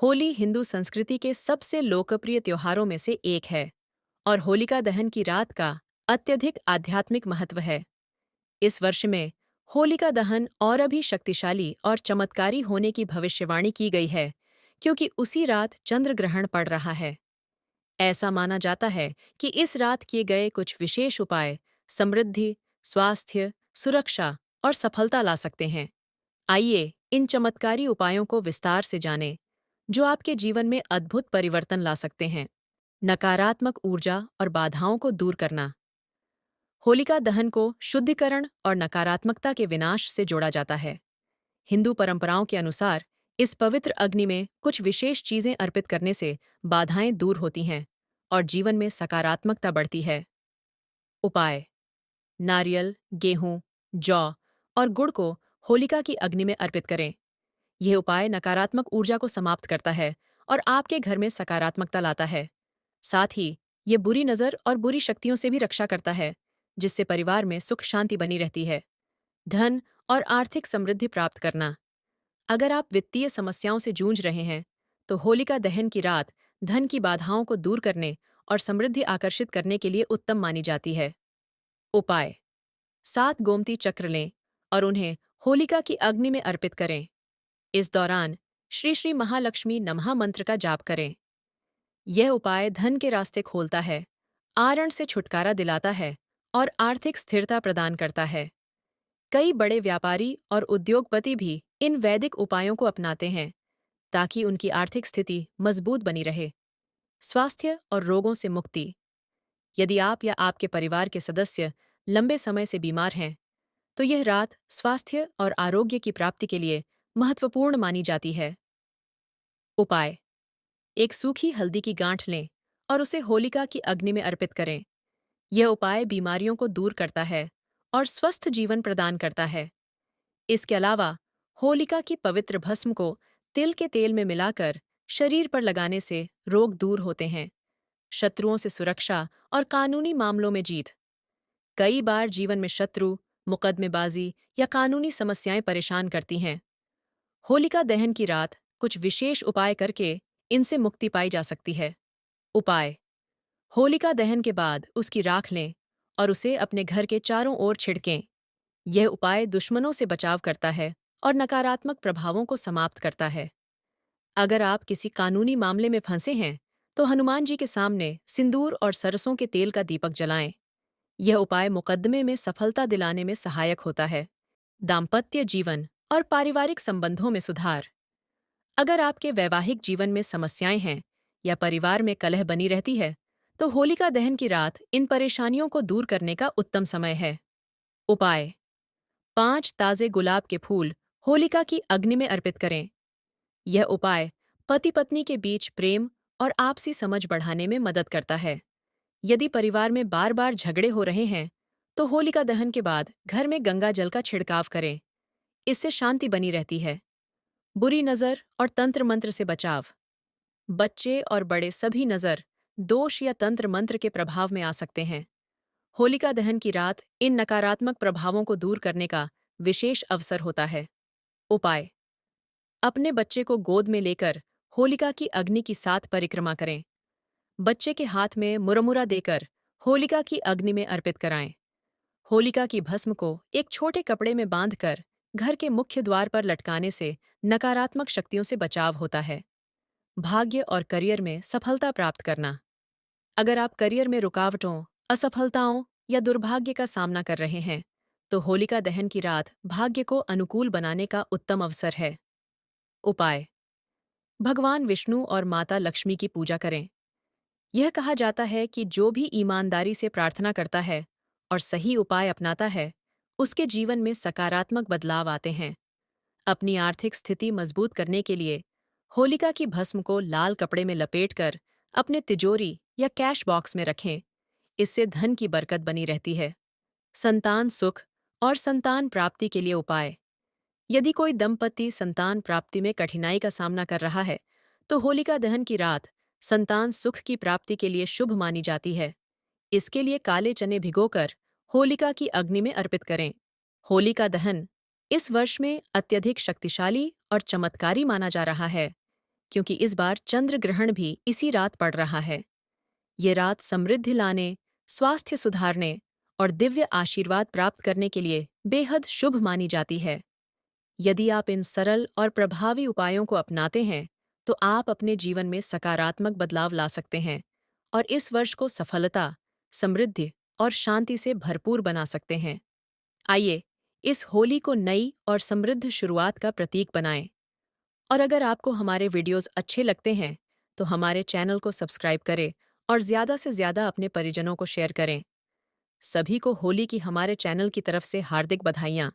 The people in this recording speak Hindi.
होली हिंदू संस्कृति के सबसे लोकप्रिय त्योहारों में से एक है और होलिका दहन की रात का अत्यधिक आध्यात्मिक महत्व है। इस वर्ष में होलिका दहन और भी शक्तिशाली और चमत्कारी होने की भविष्यवाणी की गई है, क्योंकि उसी रात चंद्र ग्रहण पड़ रहा है। ऐसा माना जाता है कि इस रात किए गए कुछ विशेष उपाय समृद्धि, स्वास्थ्य, सुरक्षा और सफलता ला सकते हैं। आइए इन चमत्कारी उपायों को विस्तार से जानें, जो आपके जीवन में अद्भुत परिवर्तन ला सकते हैं। नकारात्मक ऊर्जा और बाधाओं को दूर करना। होलिका दहन को शुद्धिकरण और नकारात्मकता के विनाश से जोड़ा जाता है। हिंदू परंपराओं के अनुसार इस पवित्र अग्नि में कुछ विशेष चीजें अर्पित करने से बाधाएं दूर होती हैं और जीवन में सकारात्मकता बढ़ती है। उपाय: नारियल, गेहूं, जौ और गुड़ को होलिका की अग्नि में अर्पित करें। यह उपाय नकारात्मक ऊर्जा को समाप्त करता है और आपके घर में सकारात्मकता लाता है। साथ ही ये बुरी नज़र और बुरी शक्तियों से भी रक्षा करता है, जिससे परिवार में सुख शांति बनी रहती है। धन और आर्थिक समृद्धि प्राप्त करना। अगर आप वित्तीय समस्याओं से जूझ रहे हैं, तो होलिका दहन की रात धन की बाधाओं को दूर करने और समृद्धि आकर्षित करने के लिए उत्तम मानी जाती है। उपाय: 7 गोमती चक्र लें और उन्हें होलिका की अग्नि में अर्पित करें। इस दौरान श्री श्री महालक्ष्मी नमः मंत्र का जाप करें। यह उपाय धन के रास्ते खोलता है, आरण से छुटकारा दिलाता है और आर्थिक स्थिरता प्रदान करता है। कई बड़े व्यापारी और उद्योगपति भी इन वैदिक उपायों को अपनाते हैं, ताकि उनकी आर्थिक स्थिति मजबूत बनी रहे। स्वास्थ्य और रोगों से मुक्ति। यदि आप या आपके परिवार के सदस्य लंबे समय से बीमार हैं, तो यह रात स्वास्थ्य और आरोग्य की प्राप्ति के लिए महत्वपूर्ण मानी जाती है। उपाय: एक सूखी हल्दी की गांठ लें और उसे होलिका की अग्नि में अर्पित करें। यह उपाय बीमारियों को दूर करता है और स्वस्थ जीवन प्रदान करता है। इसके अलावा होलिका की पवित्र भस्म को तिल के तेल में मिलाकर शरीर पर लगाने से रोग दूर होते हैं, शत्रुओं से सुरक्षा और कानूनी मामलों में जीत। कई बार जीवन में शत्रु, मुकदमेबाजी या कानूनी समस्याएं परेशान करती हैं। होलिका दहन की रात कुछ विशेष उपाय करके इनसे मुक्ति पाई जा सकती है। उपाय: होलिका दहन के बाद उसकी राख लें और उसे अपने घर के चारों ओर छिड़कें। यह उपाय दुश्मनों से बचाव करता है और नकारात्मक प्रभावों को समाप्त करता है। अगर आप किसी कानूनी मामले में फंसे हैं, तो हनुमान जी के सामने सिंदूर और सरसों के तेल का दीपक जलाएं। यह उपाय मुकदमे में सफलता दिलाने में सहायक होता है। दाम्पत्य जीवन और पारिवारिक संबंधों में सुधार। अगर आपके वैवाहिक जीवन में समस्याएं हैं या परिवार में कलह बनी रहती है, तो होलिका दहन की रात इन परेशानियों को दूर करने का उत्तम समय है। उपाय: 5 ताजे गुलाब के फूल होलिका की अग्नि में अर्पित करें। यह उपाय पति पत्नी के बीच प्रेम और आपसी समझ बढ़ाने में मदद करता है। यदि परिवार में बार बार झगड़े हो रहे हैं, तो होलिका दहन के बाद घर में गंगा जल का छिड़काव करें। इससे शांति बनी रहती है। बुरी नज़र और तंत्र मंत्र से बचाव। बच्चे और बड़े सभी नज़र, दोष या तंत्र मंत्र के प्रभाव में आ सकते हैं। होलिका दहन की रात इन नकारात्मक प्रभावों को दूर करने का विशेष अवसर होता है। उपाय: अपने बच्चे को गोद में लेकर होलिका की अग्नि की 7 परिक्रमा करें। बच्चे के हाथ में मुरमुरा देकर होलिका की अग्नि में अर्पित कराएं। होलिका की भस्म को एक छोटे कपड़े में बांधकर घर के मुख्य द्वार पर लटकाने से नकारात्मक शक्तियों से बचाव होता है। भाग्य और करियर में सफलता प्राप्त करना। अगर आप करियर में रुकावटों, असफलताओं या दुर्भाग्य का सामना कर रहे हैं, तो होलिका दहन की रात भाग्य को अनुकूल बनाने का उत्तम अवसर है। उपाय: भगवान विष्णु और माता लक्ष्मी की पूजा करें। यह कहा जाता है कि जो भी ईमानदारी से प्रार्थना करता है और सही उपाय अपनाता है, उसके जीवन में सकारात्मक बदलाव आते हैं। अपनी आर्थिक स्थिति मजबूत करने के लिए होलिका की भस्म को लाल कपड़े में लपेटकर अपने तिजोरी या कैश बॉक्स में रखें। इससे धन की बरकत बनी रहती है। संतान सुख और संतान प्राप्ति के लिए उपाय। यदि कोई दंपति संतान प्राप्ति में कठिनाई का सामना कर रहा है, तो होलिका दहन की रात संतान सुख की प्राप्ति के लिए शुभ मानी जाती है। इसके लिए काले चने भिगोकर होलिका की अग्नि में अर्पित करें। होलिका दहन इस वर्ष में अत्यधिक शक्तिशाली और चमत्कारी माना जा रहा है, क्योंकि इस बार चंद्र ग्रहण भी इसी रात पड़ रहा है। ये रात समृद्धि लाने, स्वास्थ्य सुधारने और दिव्य आशीर्वाद प्राप्त करने के लिए बेहद शुभ मानी जाती है। यदि आप इन सरल और प्रभावी उपायों को अपनाते हैं, तो आप अपने जीवन में सकारात्मक बदलाव ला सकते हैं और इस वर्ष को सफलता, समृद्धि और शांति से भरपूर बना सकते हैं। आइए, इस होली को नई और समृद्ध शुरुआत का प्रतीक बनाएं। और अगर आपको हमारे वीडियोस अच्छे लगते हैं, तो हमारे चैनल को सब्सक्राइब करें और ज़्यादा से ज़्यादा अपने परिजनों को शेयर करें। सभी को होली की हमारे चैनल की तरफ से हार्दिक बधाइयाँ।